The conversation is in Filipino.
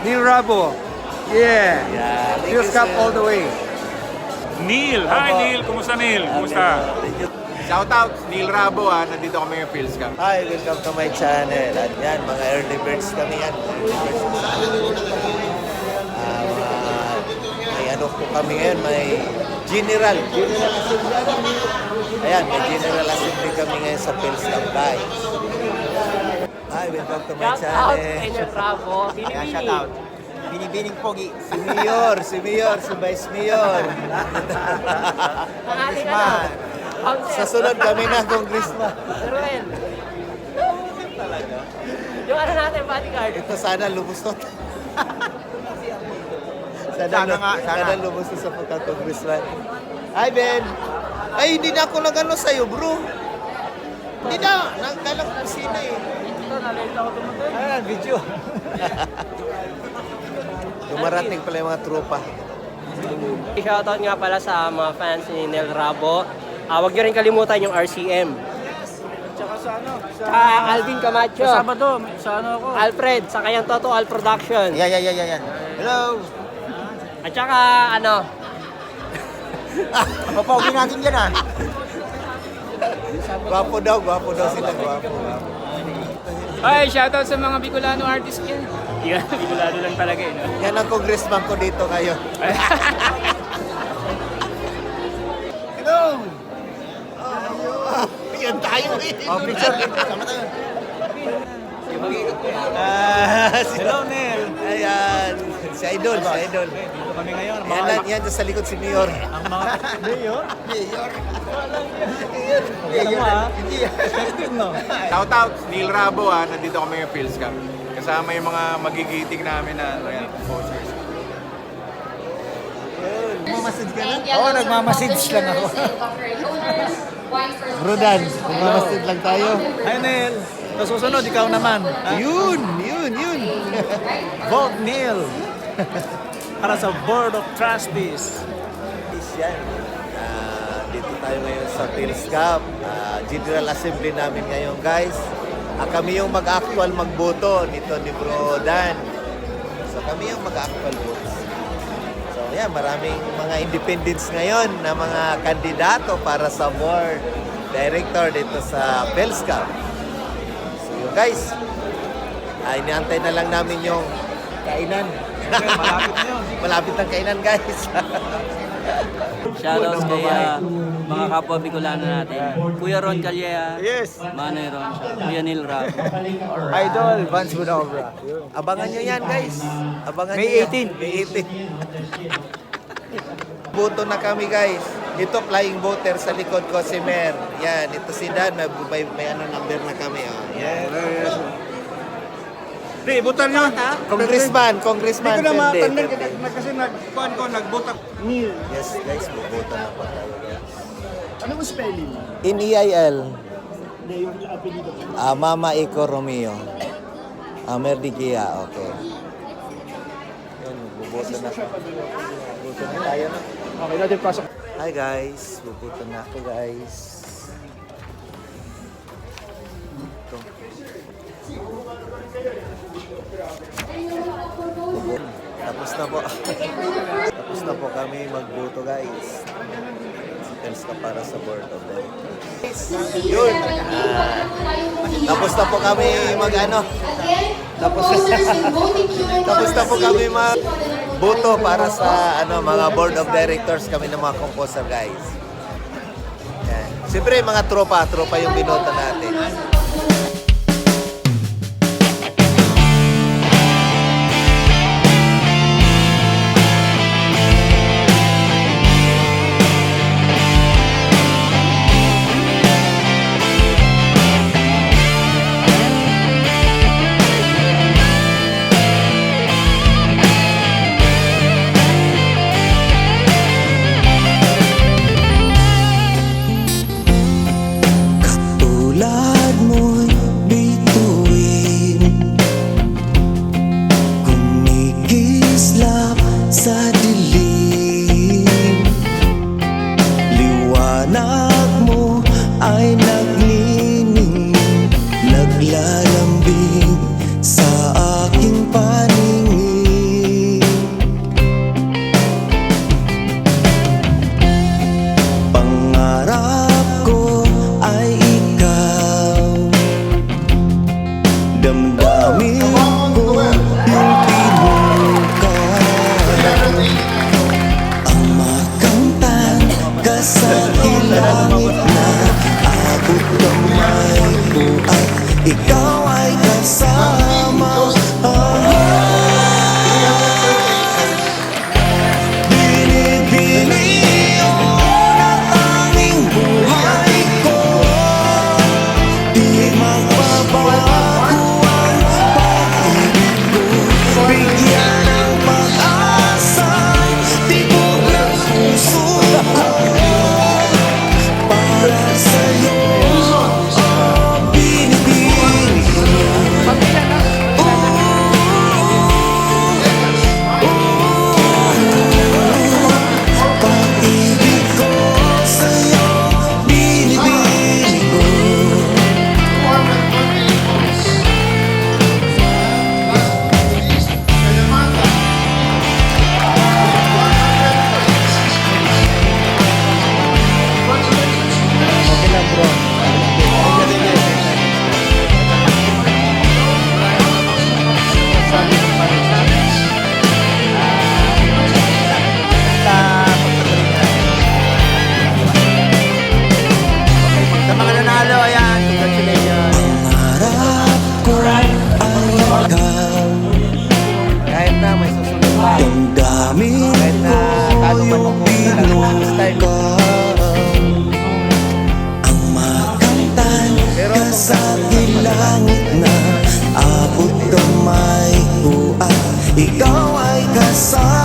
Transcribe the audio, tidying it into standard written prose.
Neil Rabo. Yeah. Yeah. Feels Cup all the way. Neil. Hi Neil. Kumusta Neil? Kumusta? Shout out, Neil Rabo nandito kami ng Phil's Cup. Hi, welcome to my channel. At yan, mga early birds kami yan. Early birds. May ano po kami ngayon, may General Assembly. Ayan, may General Assembly kami ngayon sa Phil's Cup, guys. Hi, welcome to my Shout out channel. kay Neil Rabo. Kaya shout out. Binibining pogi. Si Mayor, si Vice Mayor. Ang ating Man. Sa sunod kami na, Congressman. Ruel. Yung ano natin, bodyguard. Ito sana lumusot. Sana nga, sana. Sana lumusot sa pagka-Congressman. Hi, Ben. Ay, hindi na ako nag-ano sa'yo, bro. Hindi na. Nagdalang kusina eh. Ito, nalilito ako tumutin. Ah, video. Dumarating pala yung mga tropa. Shoutout nga pala sa mga fans ni Neil Rabo. Huwag nyo rin kalimutan yung RCM. Tsaka sa ano? Tsaka Alvin Camacho. Sa Sabado, sa ano ako? Alfred, sa kayang Total Production. Yan. Hello. At saka ano, Papogi natin yan Gwapo daw sila. Gwapo. Ay, shoutout sa mga Bicolano artist yan. Yan, Bicolano lang talaga eh. No? Yan ang congressman ko dito ngayon. Hello! Yan tayo eh. Picture. Sama tayo. Hello, Nel. Ayan. Si Idol. Dito kami ngayon. Yan sa likod si Mayor. Ang mga Mayor? Hindi. Shout out, Neil Rabo nandito kami ng Phil's Cup. Kasama yung mga magigiting namin na posters. Mamasid ka na? Oo, nagmamassage lang ako. Brodan, mamasid lang tayo. Hi, Neil. Sa susunod, ikaw naman. Yun. Vote Neil. Para sa Board of Trustees. Yan. Dito tayo ngayon sa Phil's Cup. General Assembly namin ngayon, guys. Kami yung mag-actual magboto nito ni Bro Dan. So kami yung mag-actual votes. So yan, maraming mga independents ngayon na mga kandidato para sa board director dito sa Phil's Cup. So yun guys, iniantay na lang namin yung kainan. Malapit na yun. Malapit ang kainan, guys. Shoutouts kay mga kapwa Bicolano natin. Kuya Ron Calleja. Yes. Manoy Ron. Kuya Neil Rabo. Idol, Vance Bunobra. Abangan nyo yan, guys. Abangan May nyo yan. 18. May 18. Boto na kami, guys. Ito, flying voter sa likod ko, si Mer. Yan, ito si Dan. May ano number na kami. Oh. Yan. Di, butan nyo. Congressman. Hindi ko na Pwede, matandaan pwede. kasi nagkuhan ko, nagbutak. Neil. Yes, guys. Buboto na pa tayo, guys. Ano mo spelling? In-EIL. Hindi, yung apelido. Mama Eco Romeo. Merdigia, okay. Yan, buboto na. Buboto na tayo na. Okay, natin pasok. Hi guys, bubuto na ako guys. Ito. Tapos na po. Tapos na po kami magboto guys. Details ka para sa board of directors. Yun. Tapos na po kami mag-ano. Tapos na po kami mag-boto para sa mga board of directors kami ng mga composer guys. Yan. Siyempre mga tropa yung binota natin. Tulad mo ikaw ay kasama. Binibini na tanging buhay ko, di magbabago ang pag-ibig ko. Bigyan ng pag-asa, tibok ng puso ko. Para sa'yo, oh, binibini ko. Pag-ibig ko sa'yo, binibini ko. Sa mga nanalo, ayan, congratulations. Pangarap ko ay ikaw. Kahit na may susunod pa. Damdamin Kahit na talo man ko ako binuka ka. ang makamtan ka sa langit na abot kamay ko at ikaw ay kasama.